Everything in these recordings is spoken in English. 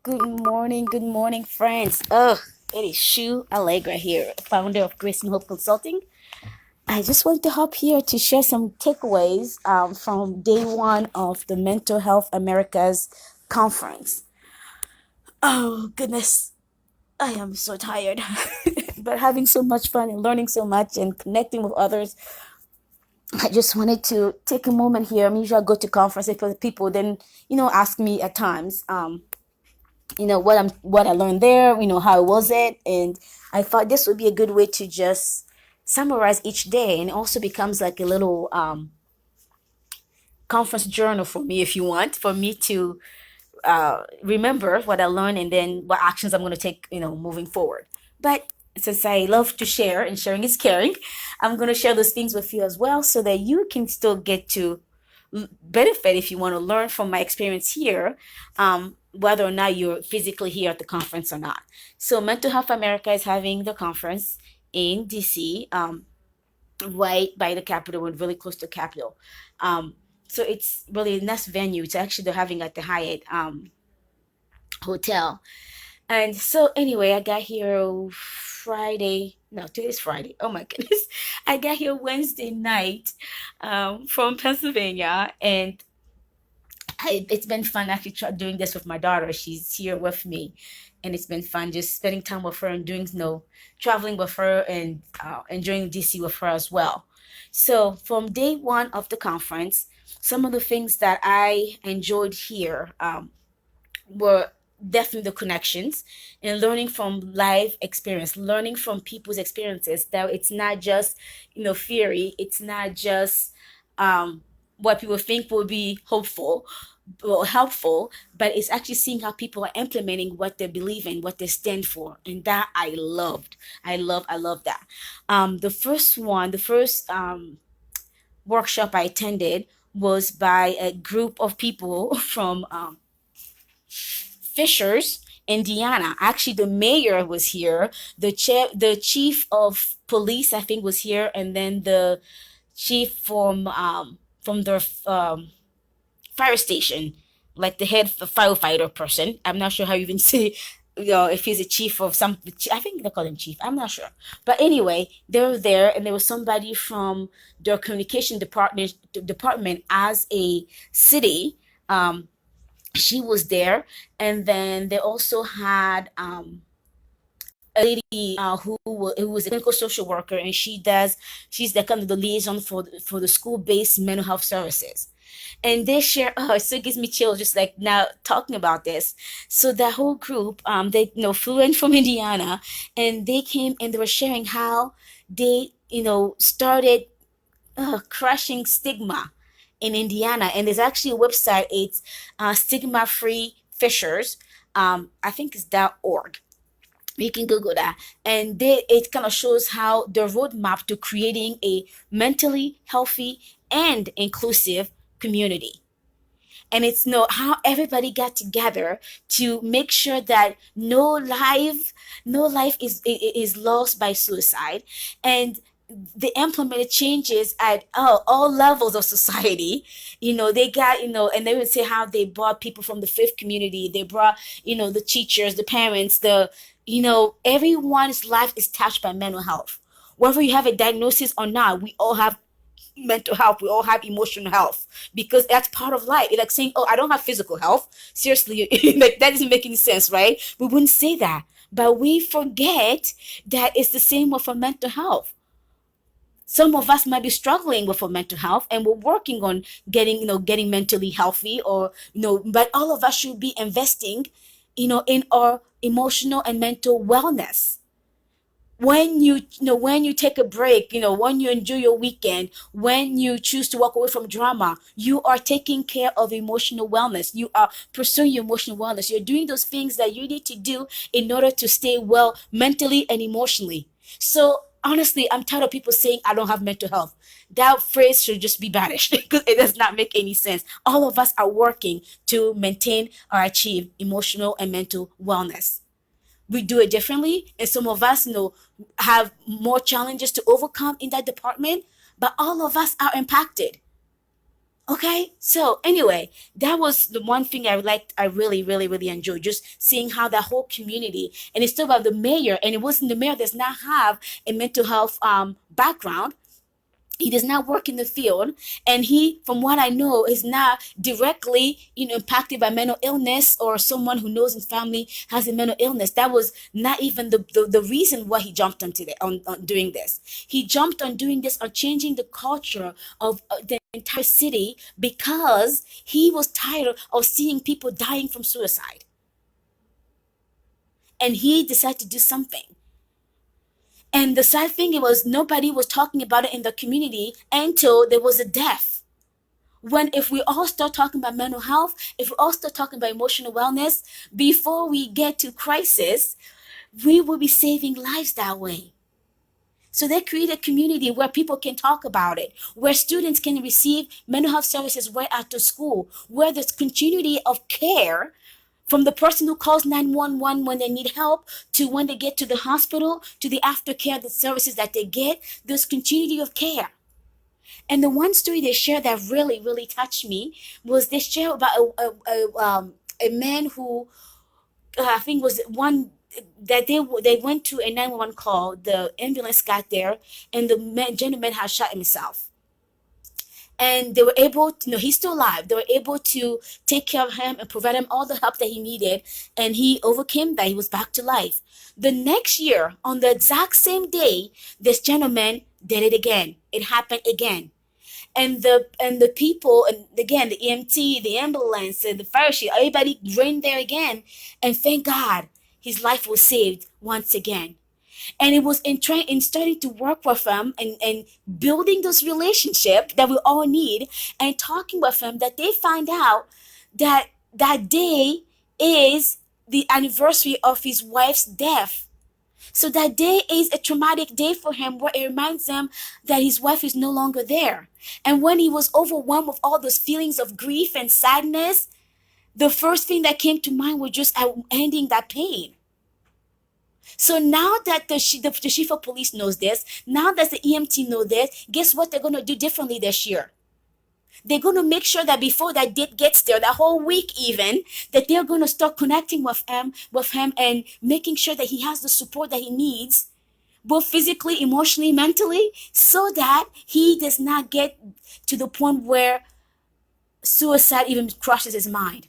Good morning, friends. It is Shu Allegra here, founder of Grace and Hope Consulting. I just want to hop here to share some takeaways from day one of the Mental Health Americas conference. Oh, goodness, I am so tired, but having so much fun and learning so much and connecting with others. I just wanted to take a moment here. I'm usually I go to conferences for people, then ask me at times. What I learned there, how was it, and I thought this would be a good way to just summarize each day, and it also becomes like a little conference journal for me, if you want, for me to remember what I learned and then what actions I'm going to take, moving forward. But since I love to share and sharing is caring, I'm going to share those things with you as well so that you can still get to benefit if you want to learn from my experience here, whether or not you're physically here at the conference or not. So, Mental Health America is having the conference in DC, right by the Capitol and really close to Capitol. So, it's really a nice venue. It's actually they're having at the Hyatt Hotel. And so, anyway, I got here Friday. No, today's Friday. Oh my goodness. I got here Wednesday night from Pennsylvania, and it's been fun actually doing this with my daughter. She's here with me, and it's been fun just spending time with her and doing traveling with her and enjoying DC with her as well. So from day one of the conference, some of the things that I enjoyed here were definitely the connections and learning from live experience, learning from people's experiences, that it's not just theory, it's not just what people think will be hopeful or helpful, but it's actually seeing how people are implementing what they believe in, what they stand for, and that I loved. I love that. The first workshop I attended was by a group of people from Fishers, Indiana. Actually, the mayor was here. The chief of police, I think, was here, and then the chief from the fire station, like the head firefighter person. I'm not sure how you even say, if he's a chief of some. I think they call him chief. I'm not sure, but anyway, they were there, and there was somebody from their communication department as a city. She was there, and then they also had a lady who was a clinical social worker, and she's the kind of the liaison for the school-based mental health services. And they share, oh, it still gives me chills just like now talking about this. So that whole group, they flew in from Indiana, and they came and they were sharing how they started crushing stigma in Indiana. And there's actually a website. It's Stigma Free Fishers. I think it's .org. You can Google that, and it kind of shows how the roadmap to creating a mentally healthy and inclusive community. And it's how everybody got together to make sure that no life is lost by suicide, and they implemented changes at all levels of society. They got, and they would say how they brought people from the fifth community. They brought, the teachers, the parents, everyone's life is touched by mental health. Whether you have a diagnosis or not, we all have mental health, we all have emotional health, because that's part of life. It's like saying, oh, I don't have physical health. Seriously, like that doesn't make any sense, right? We wouldn't say that, but we forget that it's the same with our mental health. Some of us might be struggling with our mental health, and we're working on getting mentally healthy, or but all of us should be investing in our emotional and mental wellness. When you take a break, when you enjoy your weekend, when you choose to walk away from drama, you are taking care of emotional wellness. You are pursuing your emotional wellness. You're doing those things that you need to do in order to stay well mentally and emotionally. So honestly, I'm tired of people saying I don't have mental health. That phrase should just be banished because it does not make any sense. All of us are working to maintain or achieve emotional and mental wellness. We do it differently, and some of us have more challenges to overcome in that department, but all of us are impacted. Okay, so anyway, that was the one thing I liked. I really, really, really enjoyed just seeing how that whole community, and it's still about the mayor, and it wasn't the mayor does not have a mental health background. He does not work in the field, and he, from what I know, is not directly impacted by mental illness or someone who knows his family has a mental illness. That was not even the reason why he jumped onto on doing this. He jumped on doing this, on changing the culture of the entire city, because he was tired of seeing people dying from suicide, and he decided to do something. And the sad thing, it was nobody was talking about it in the community until there was a death. When, if we all start talking about mental health, if we all start talking about emotional wellness before we get to crisis, we will be saving lives that way. So they create a community where people can talk about it, where students can receive mental health services right after school, where there's continuity of care from the person who calls 911 when they need help to when they get to the hospital to the aftercare, the services that they get. There's continuity of care. And the one story they shared that really, really touched me was they shared about a man who I think was one that they went to a 911 call. The ambulance got there, and the gentleman had shot himself. And they were able to, he's still alive. They were able to take care of him and provide him all the help that he needed. And he overcame that. He was back to life. The next year, on the exact same day, this gentleman did it again. It happened again. And the people, and again, the EMT, the ambulance, and the fire chief, everybody ran there again. And thank God, his life was saved once again. And it was in starting to work with them, and building this relationship that we all need, and talking with them, that they find out that that day is the anniversary of his wife's death. So that day is a traumatic day for him, where it reminds him that his wife is no longer there. And when he was overwhelmed with all those feelings of grief and sadness, the first thing that came to mind was just ending that pain. So now that the chief of police knows this, now that the EMT know this, guess what they're going to do differently this year? They're going to make sure that before that date gets there, that whole week even, that they're going to start connecting with him and making sure that he has the support that he needs, both physically, emotionally, mentally, so that he does not get to the point where suicide even crosses his mind.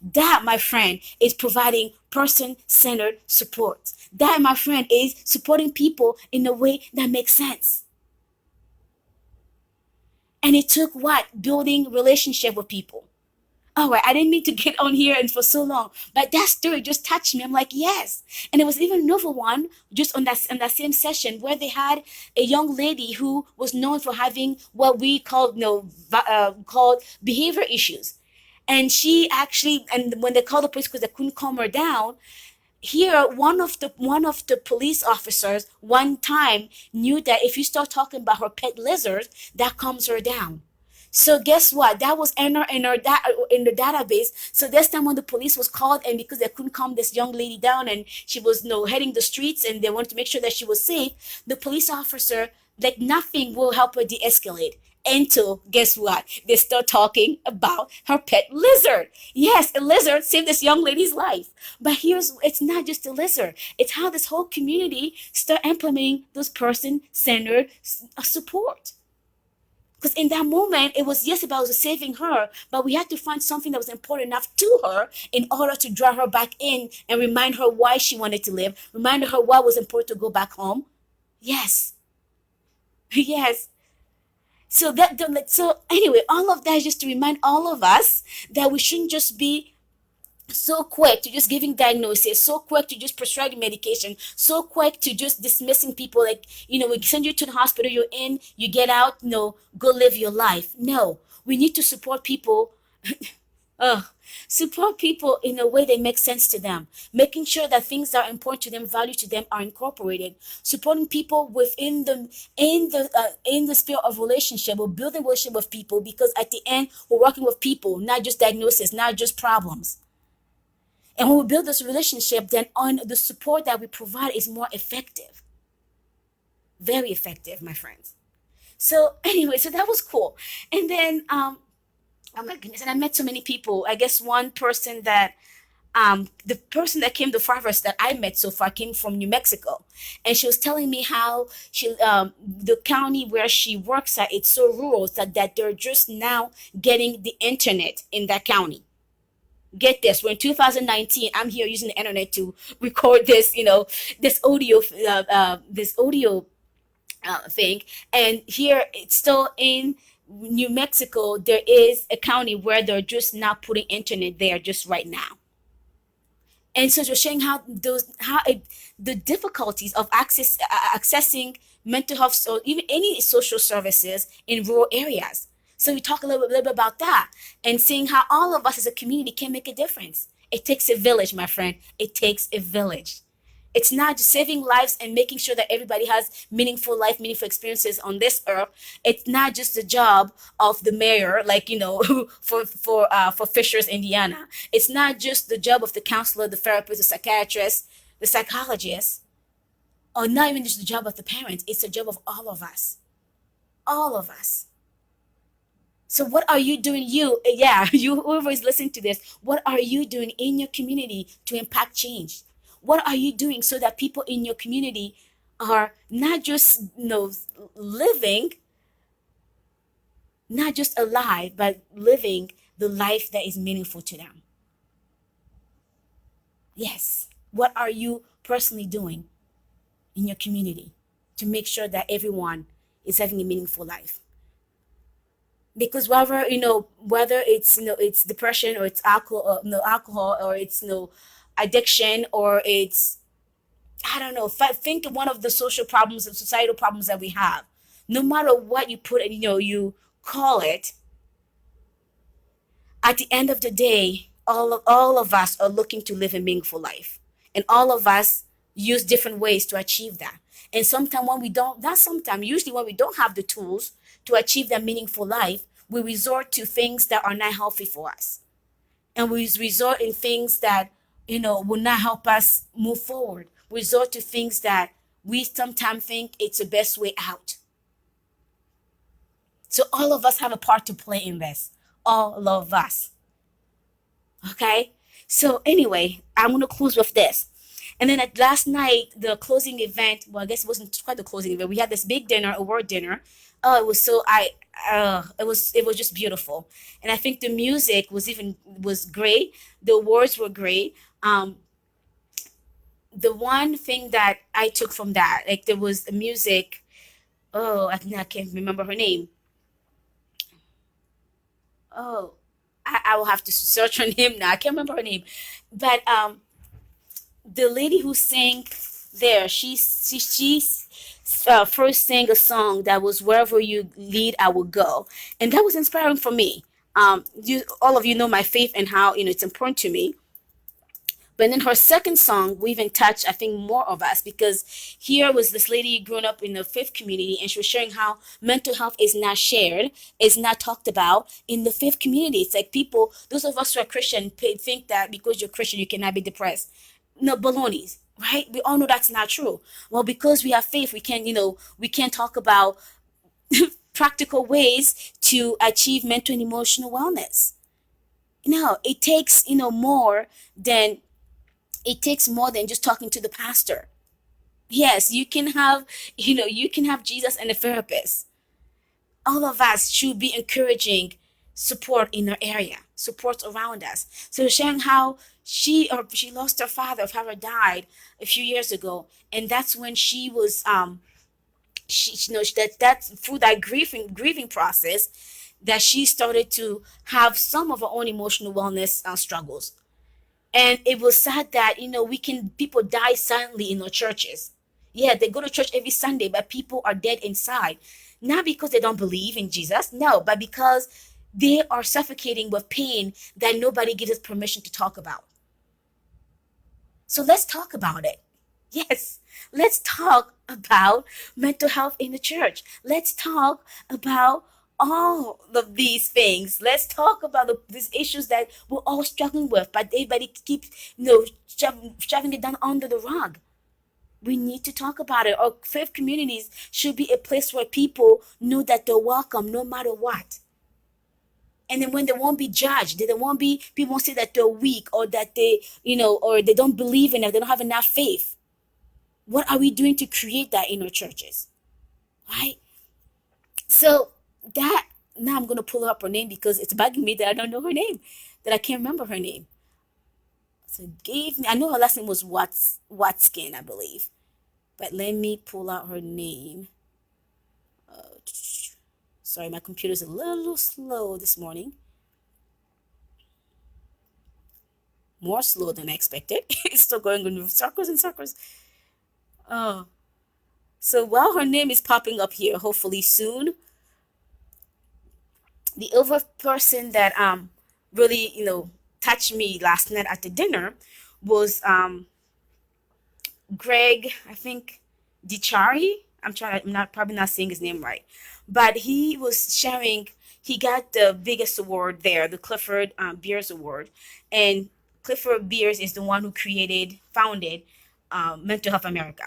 That, my friend, is providing person-centered support. That, my friend, is supporting people in a way that makes sense. And it took what? Building relationship with people. All right, I didn't mean to get on here and for so long, but that story just touched me. I'm like, yes. And there was even another one just on that same session, where they had a young lady who was known for having what we called called behavior issues. And she actually, and when they called the police because they couldn't calm her down, here one of the police officers one time knew that if you start talking about her pet lizard, that calms her down. So guess what? That was in the database. So this time when the police was called, and because they couldn't calm this young lady down, and she was heading the streets, and they wanted to make sure that she was safe, the police officer, like, nothing will help her de-escalate until, guess what? They start talking about her pet lizard. Yes, a lizard saved this young lady's life. But it's not just a lizard. It's how this whole community start implementing those person-centered support. Because in that moment, it was, yes, about saving her, but we had to find something that was important enough to her in order to draw her back in and remind her why she wanted to live, remind her why it was important to go back home. Yes. Yes. So anyway, all of that is just to remind all of us that we shouldn't just be so quick to just giving diagnosis, so quick to just prescribing medication, so quick to just dismissing people, like, we send you to the hospital, you're in, you get out, go live your life. No, we need to support people. uh, Support people in a way that makes sense to them, making sure that things that are important to them, value to them, are incorporated. Supporting people within the sphere of relationship, or building relationship with people, because at the end we're working with people, not just diagnosis, not just problems. And when we build this relationship, then on the support that we provide is more effective. Very effective, my friends. So anyway, so that was cool. And then oh my goodness, and I met so many people. I guess one person that the person that came the farthest that I met so far came from New Mexico, and she was telling me how she the county where she works at, it's so rural that they're just now getting the internet in that county. Get this, we're in 2019. I'm here using the internet to record this, this audio, this audio thing. And here it's still in New Mexico. There is a county where they're just now putting internet there just right now. And so you're showing the difficulties of accessing mental health or even any social services in rural areas. So we talk little bit about that and seeing how all of us as a community can make a difference. It takes a village, my friend. It takes a village. It's not just saving lives and making sure that everybody has meaningful life, meaningful experiences on this earth. It's not just the job of the mayor, like for Fishers, Indiana. It's not just the job of the counselor, the therapist, the psychiatrist, the psychologist, or not even just the job of the parents. It's the job of all of us. All of us. So what are you doing? You whoever is listening to this, what are you doing in your community to impact change? What are you doing so that people in your community are not just living, not just alive, but living the life that is meaningful to them? Yes. What are you personally doing in your community to make sure that everyone is having a meaningful life? Because whether it's depression or it's alcohol or it's addiction or it's, I don't know, think of one of the social problems and societal problems that we have. No matter what you put it, you call it, at the end of the day, all of us are looking to live a meaningful life, and all of us use different ways to achieve that. And sometimes when we don't, not sometimes, usually when we don't have the tools to achieve that meaningful life, we resort to things that are not healthy for us, and we resort in things that will not help us move forward. We resort to things that we sometimes think it's the best way out. So all of us have a part to play in this. All of us. Okay? So anyway, I'm gonna close with this. And then at last night, the closing event, well, I guess it wasn't quite the closing event. We had this big dinner, award dinner. Oh, it was so it was just beautiful. And I think the music was great. The awards were great. The one thing that I took from that, like there was the music. Oh, I can't remember her name. Oh, I will have to search her name now. I can't remember her name, but the lady who sang there, she first sang a song that was "Wherever You Lead, I Will Go," and that was inspiring for me. All of you know my faith and how it's important to me. But then her second song, we even touched, I think, more of us because here was this lady growing up in the faith community, and she was sharing how mental health is not shared, is not talked about in the faith community. It's like people, those of us who are Christian, think that because you're Christian, you cannot be depressed. No, baloney, right? We all know that's not true. Well, because we have faith, we can talk about practical ways to achieve mental and emotional wellness. No, than it takes more than just talking to the pastor. Yes, you can have Jesus and a therapist. All of us should be encouraging support in our area, support around us. So sharing how she lost her father, her father died a few years ago, and that's when she was that through that grieving process that she started to have some of her own emotional wellness struggles. And it was sad that we can people die silently in our churches. Yeah, they go to church every Sunday, but people are dead inside. Not because they don't believe in Jesus, no, but because they are suffocating with pain that nobody gives us permission to talk about. So let's talk about it. Yes, let's talk about mental health in the church. Let's talk about all of these things. Let's talk about these issues that we're all struggling with, but everybody keeps shoving it down under the rug. We need to talk about it. Our faith communities should be a place where people know that they're welcome no matter what. And then when they won't be judged, they won't be, people won't say that they're weak or that they, or they don't believe in it, they don't have enough faith. What are we doing to create that in our churches? Right? So that, now I'm gonna pull up her name because it's bugging me that I don't know her name, that I can't remember her name. So gave me, I know her last name was Watskin, I believe. But let me pull out her name. Sorry, my computer's a little slow this morning. More slow than I expected. It's still going in circles and circles. Oh, so while her name is popping up here, hopefully soon, the other person that really touched me last night at the dinner was Greg, I think, Dichari. I'm not probably not saying his name right, but he was sharing. He got the biggest award there, the Clifford Beers Award, and Clifford Beers is the one who founded Mental Health America.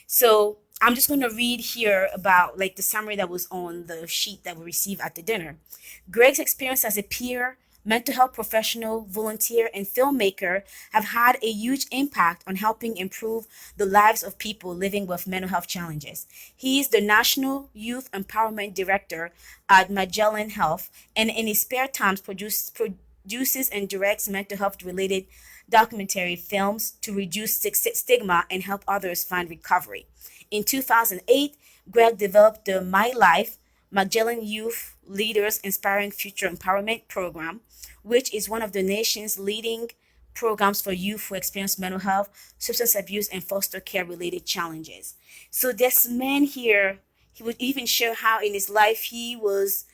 So I'm just going to read here about like the summary that was on the sheet that we received at the dinner. Greg's experience as a peer, mental health professional, volunteer, and filmmaker have had a huge impact on helping improve the lives of people living with mental health challenges. He is the National Youth Empowerment Director at Magellan Health, and in his spare times produces and directs mental health related documentary films to reduce stigma and help others find recovery. In 2008, Greg developed the My Life Magellan Youth Leaders Inspiring Future Empowerment Program, which is one of the nation's leading programs for youth who experience mental health, substance abuse, and foster care related challenges. So this man here, he would even share how in his life he was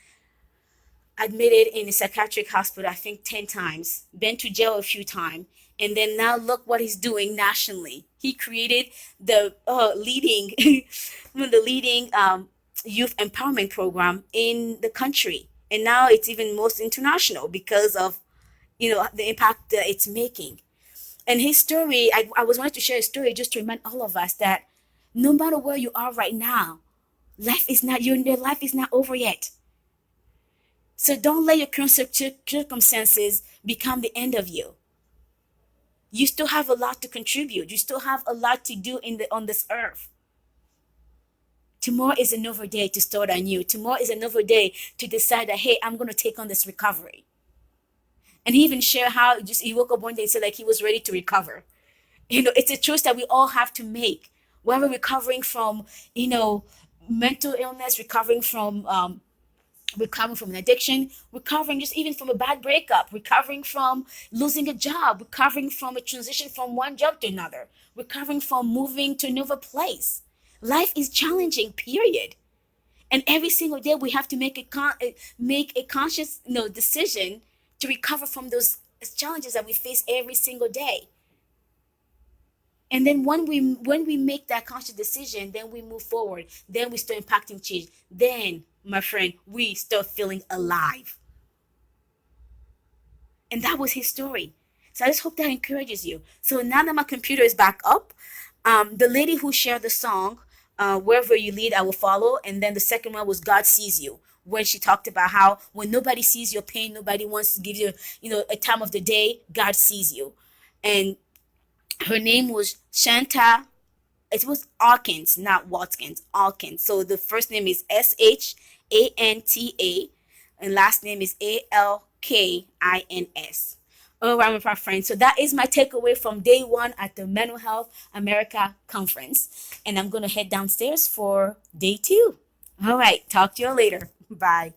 admitted in a psychiatric hospital, I think 10 times, been to jail a few times, and then now look what he's doing nationally. He created the leading, one of the leading youth empowerment program in the country. And now it's even most international because of, the impact that it's making. And his story, I was wanting to share a story just to remind all of us that no matter where you are right now, your life is not over yet. So don't let your current circumstances become the end of you. You still have a lot to contribute. You still have a lot to do on this earth. Tomorrow is another day to start anew. Tomorrow is another day to decide that, hey, I'm going to take on this recovery. And he even shared how he woke up one day and said like he was ready to recover. It's a choice that we all have to make. Whether we're recovering from, mental illness, recovering from an addiction, recovering just even from a bad breakup, recovering from losing a job, recovering from a transition from one job to another, recovering from moving to another place. Life is challenging, period. And every single day we have to make a conscious decision to recover from those challenges that we face every single day. And then when we make that conscious decision, then we move forward. Then we start impacting change. Then, my friend, we start feeling alive. And that was his story. So I just hope that encourages you. So now that my computer is back up, the lady who shared the song, Wherever You Lead, I Will Follow. And then the second one was God Sees You, when she talked about how when nobody sees your pain, nobody wants to give you, a time of the day, God sees you. And her name was Shanta. It was Alkins, not Watkins. Alkins. So the first name is Shanta, and last name is Alkins. All right, my friends. So that is my takeaway from day one at the Mental Health America conference. And I'm going to head downstairs for day two. All right. Talk to you later. Bye.